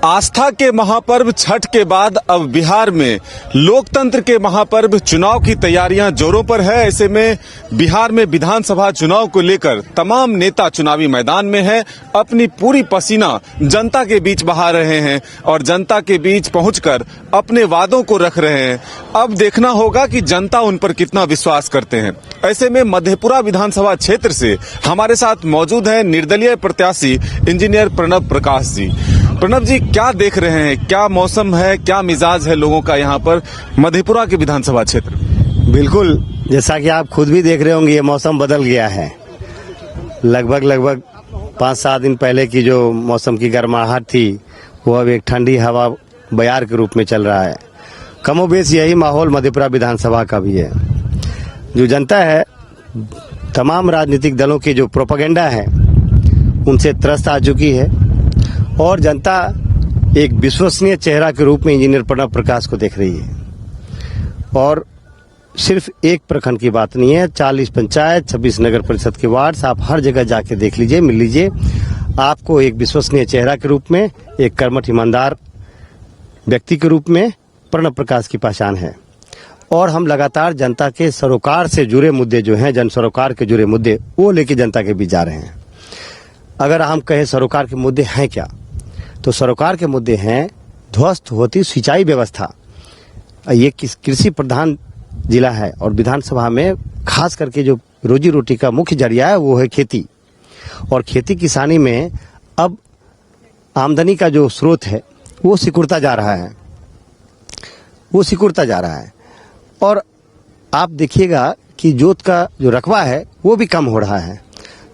आस्था के महापर्व छठ के बाद अब बिहार में लोकतंत्र के महापर्व चुनाव की तैयारियां जोरों पर है। ऐसे में बिहार में विधानसभा चुनाव को लेकर तमाम नेता चुनावी मैदान में हैं, अपनी पूरी पसीना जनता के बीच बहा रहे हैं और जनता के बीच पहुंचकर अपने वादों को रख रहे हैं। अब देखना होगा कि जनता उन पर कितना विश्वास करते हैं। ऐसे में मधेपुरा विधानसभा क्षेत्र से हमारे साथ मौजूद हैं निर्दलीय प्रत्याशी इंजीनियर प्रणव प्रकाश जी। प्रणव जी, क्या देख रहे हैं, क्या मौसम है, क्या मिजाज है लोगों का यहाँ पर मधेपुरा के विधानसभा क्षेत्र? बिल्कुल, जैसा कि आप खुद भी देख रहे होंगे, ये मौसम बदल गया है। लगभग 5-7 दिन पहले की जो मौसम की गर्माहट थी वो अब एक ठंडी हवा बयार के रूप में चल रहा है। कमोबेश यही माहौल मधेपुरा विधानसभा का भी है। जो जनता है, तमाम राजनीतिक दलों के जो प्रोपेगेंडा है उनसे त्रस्त आ चुकी है और जनता एक विश्वसनीय चेहरा के रूप में इंजीनियर प्रणव प्रकाश को देख रही है। और सिर्फ एक प्रखंड की बात नहीं है, 40 पंचायत, 26 नगर परिषद के वार्ड, आप हर जगह जाके देख लीजिए, मिल लीजिए, आपको एक विश्वसनीय चेहरा के रूप में, एक कर्मठ ईमानदार व्यक्ति के रूप में प्रणव प्रकाश की पहचान है। और हम लगातार जनता के सरोकार से जुड़े मुद्दे जो हैं, जन सरोकार के जुड़े मुद्दे, वो लेके जनता के बीच जा रहे हैं। अगर हम कहें सरोकार के मुद्दे हैं क्या, तो सरोकार के मुद्दे हैं ध्वस्त होती सिंचाई व्यवस्था। ये कृषि प्रधान जिला है और विधानसभा में खास करके जो रोजी रोटी का मुख्य जरिया है वो है खेती। और खेती किसानी में अब आमदनी का जो स्रोत है वो सिकुड़ता जा रहा है। और आप देखिएगा कि जोत का जो रकबा है वो भी कम हो रहा है।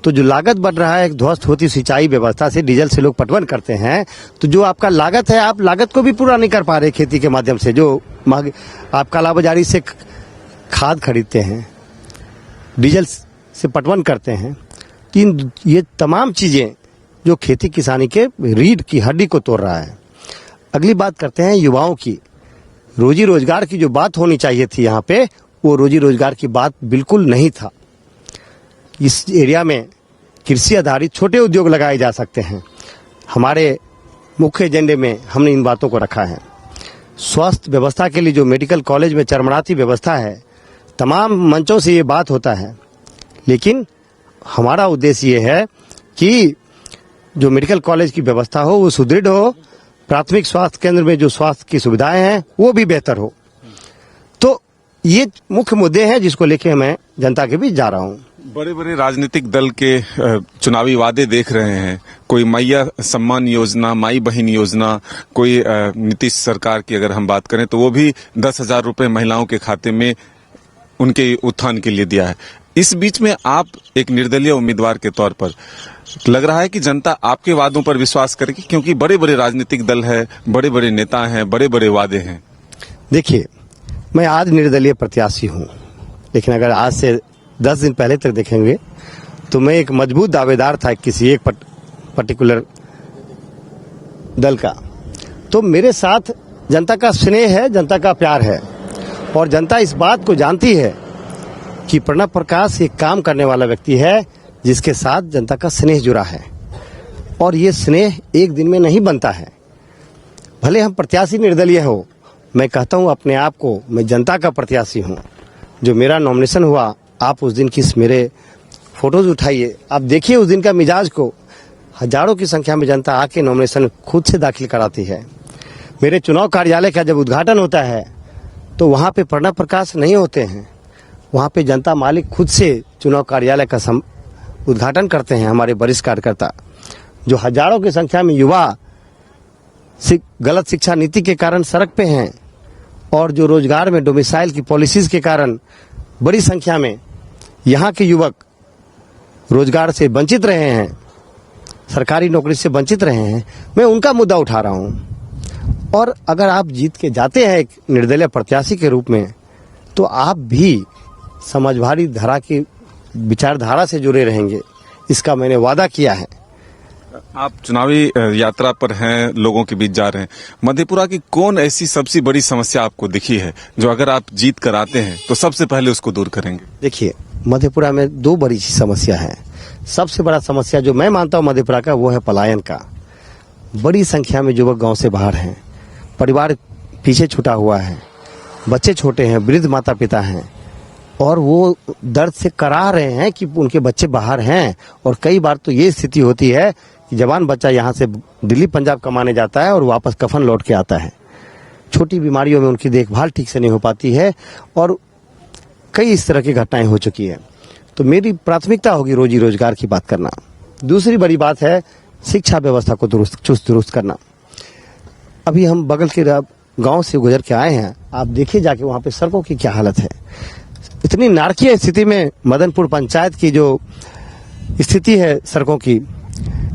तो जो लागत बढ़ रहा है, एक ध्वस्त होती सिंचाई व्यवस्था से डीजल से लोग पटवन करते हैं, तो जो आपका लागत है, आप लागत को भी पूरा नहीं कर पा रहे खेती के माध्यम से। जो आप कालाबाजारी से खाद खरीदते हैं, डीजल से पटवन करते हैं, ये तमाम चीजें जो खेती किसानी के रीढ़ की हड्डी को तोड़ रहा है। अगली बात करते हैं युवाओं की। रोजी रोजगार की जो बात होनी चाहिए थी यहाँ पे, वो रोजी रोजगार की बात बिल्कुल नहीं था। इस एरिया में कृषि आधारित छोटे उद्योग लगाए जा सकते हैं। हमारे मुख्य एजेंडे में हमने इन बातों को रखा है। स्वास्थ्य व्यवस्था के लिए जो मेडिकल कॉलेज में चरमराती व्यवस्था है, तमाम मंचों से ये बात होता है, लेकिन हमारा उद्देश्य ये है कि जो मेडिकल कॉलेज की व्यवस्था हो वो सुदृढ़ हो, प्राथमिक स्वास्थ्य केंद्र में जो स्वास्थ्य की सुविधाएं हैं वो भी बेहतर हो। तो ये मुख्य मुद्दे हैं जिसको लेके मैं जनता के बीच जा रहा हूँ। बड़े बड़े राजनीतिक दल के चुनावी वादे देख रहे हैं, कोई मैया सम्मान योजना, माई बहन योजना, कोई नीतीश सरकार की अगर हम बात करें तो वो भी 10,000 रुपए महिलाओं के खाते में उनके उत्थान के लिए दिया है। इस बीच में आप एक निर्दलीय उम्मीदवार के तौर पर लग रहा है कि जनता आपके वादों पर विश्वास करेगी, क्योंकि बड़े बड़े राजनीतिक दल है, बड़े बड़े नेता हैं, बड़े बड़े वादे हैं। देखिए, मैं आज निर्दलीय प्रत्याशी हूँ, लेकिन अगर आज से 10 दिन पहले तक देखेंगे तो मैं एक मजबूत दावेदार था किसी एक पर्टिकुलर दल का। तो मेरे साथ जनता का स्नेह है, जनता का प्यार है और जनता इस बात को जानती है कि प्रणव प्रकाश एक काम करने वाला व्यक्ति है जिसके साथ जनता का स्नेह जुड़ा है। और ये स्नेह एक दिन में नहीं बनता है। भले हम प्रत्याशी निर्दलीय हो, मैं कहता हूँ अपने आप को मैं जनता का प्रत्याशी हूँ। जो मेरा नॉमिनेशन हुआ, आप उस दिन की मेरे फोटोज उठाइए, आप देखिए उस दिन का मिजाज को। हजारों की संख्या में जनता आके नॉमिनेशन खुद से दाखिल कराती है। मेरे चुनाव कार्यालय का जब उद्घाटन होता है तो वहाँ पे प्रणव प्रकाश नहीं होते हैं, वहाँ पे जनता मालिक खुद से चुनाव कार्यालय का उद्घाटन करते हैं। हमारे वरिष्ठ कार्यकर्ता जो हजारों की संख्या में युवा गलत शिक्षा नीति के कारण सड़क पे हैं और जो रोजगार में डोमिसाइल की पॉलिसीज के कारण बड़ी संख्या में यहाँ के युवक रोजगार से वंचित रहे हैं, सरकारी नौकरी से वंचित रहे हैं, मैं उनका मुद्दा उठा रहा हूँ। और अगर आप जीत के जाते हैं एक निर्दलीय प्रत्याशी के रूप में, तो आप भी समाजवादी धारा की विचारधारा से जुड़े रहेंगे, इसका मैंने वादा किया है। आप चुनावी यात्रा पर हैं, लोगों के बीच जा रहे हैं। मधेपुरा की कौन ऐसी सबसे बड़ी समस्या आपको दिखी है जो अगर आप जीत कर आते हैं तो सबसे पहले उसको दूर करेंगे? देखिए, मधेपुरा में 2 बड़ी समस्या है। सबसे बड़ा समस्या जो मैं मानता हूँ मधेपुरा का, वो है पलायन का। बड़ी संख्या में युवक गांव से बाहर हैं, परिवार पीछे छूटा हुआ है, बच्चे छोटे हैं, वृद्ध माता पिता हैं और वो दर्द से करा रहे हैं कि उनके बच्चे बाहर हैं। और कई बार तो ये स्थिति होती है कि जवान बच्चा यहाँ से दिल्ली पंजाब कमाने जाता है और वापस कफन लौट के आता है। छोटी बीमारियों में उनकी देखभाल ठीक से नहीं हो पाती है और कई इस तरह की घटनाएं हो चुकी है। तो मेरी प्राथमिकता होगी रोजी रोजगार की बात करना। दूसरी बड़ी बात है शिक्षा व्यवस्था को चुस्त दुरुस्त करना। अभी हम बगल के गांव से गुजर के आए हैं, आप देखिए जाके वहां पे सड़कों की क्या हालत है। इतनी नारकीय स्थिति में मदनपुर पंचायत की जो स्थिति है सड़कों की,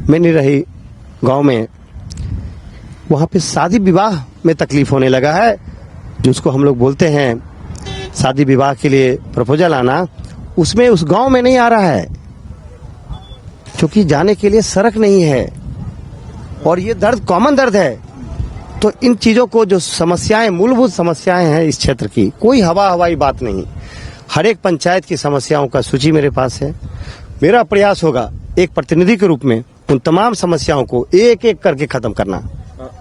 मैं नहीं रही गांव में, वहां पे शादी विवाह में तकलीफ होने लगा है। जिसको हम लोग बोलते हैं शादी विवाह के लिए प्रपोजल आना, उसमें उस गांव में नहीं आ रहा है क्योंकि जाने के लिए सड़क नहीं है। और ये दर्द कॉमन दर्द है। तो इन चीजों को जो समस्याएं, मूलभूत समस्याएं हैं इस क्षेत्र की, कोई हवाई बात नहीं। हर एक पंचायत की समस्याओं का सूची मेरे पास है। मेरा प्रयास होगा एक प्रतिनिधि के रूप में उन तमाम समस्याओं को एक एक करके खत्म करना।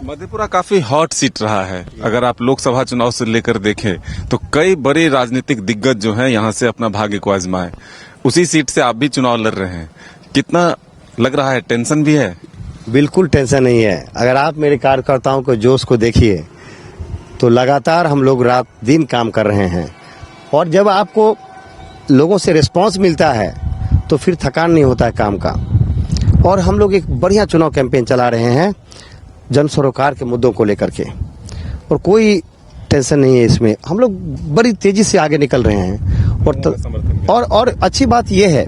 मधेपुरा काफी हॉट सीट रहा है। अगर आप लोकसभा चुनाव से लेकर देखें तो कई बड़े राजनीतिक दिग्गज जो हैं यहाँ से अपना भाग्य को आजमाए। उसी सीट से आप भी चुनाव लड़ रहे हैं, कितना लग रहा है, टेंशन भी है? बिल्कुल टेंशन नहीं है। अगर आप मेरे कार्यकर्ताओं को जोश को देखिए तो लगातार हम लोग रात दिन काम कर रहे हैं और जब आपको लोगों से रिस्पांस मिलता है तो फिर थकान नहीं होता है काम का। और हम लोग एक बढ़िया चुनाव कैंपेन चला रहे हैं जन सरोकार के मुद्दों को लेकर के, और कोई टेंशन नहीं है इसमें। हम लोग बड़ी तेजी से आगे निकल रहे हैं और अच्छी बात यह है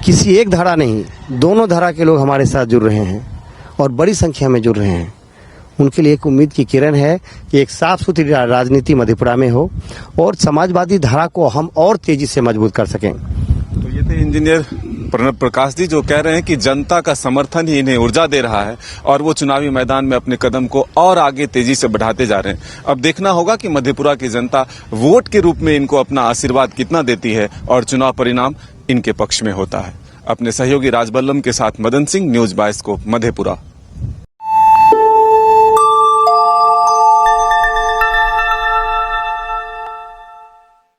किसी एक धारा नहीं, दोनों धारा के लोग हमारे साथ जुड़ रहे हैं और बड़ी संख्या में जुड़ रहे हैं। उनके लिए एक उम्मीद की किरण है कि एक साफ सुथरी राजनीति मधेपुरा में हो और समाजवादी धारा को हम और तेजी से मजबूत कर सकें। तो ये थे इंजीनियर प्रणब प्रकाश जी जो कह रहे हैं कि जनता का समर्थन ही इन्हें ऊर्जा दे रहा है और वो चुनावी मैदान में अपने कदम को और आगे तेजी से बढ़ाते जा रहे हैं। अब देखना होगा कि मधेपुरा की जनता वोट के रूप में इनको अपना आशीर्वाद कितना देती है और चुनाव परिणाम इनके पक्ष में होता है। अपने सहयोगी राजबल्लम के साथ मदन सिंह, न्यूज बाइस्कोप, मधेपुरा।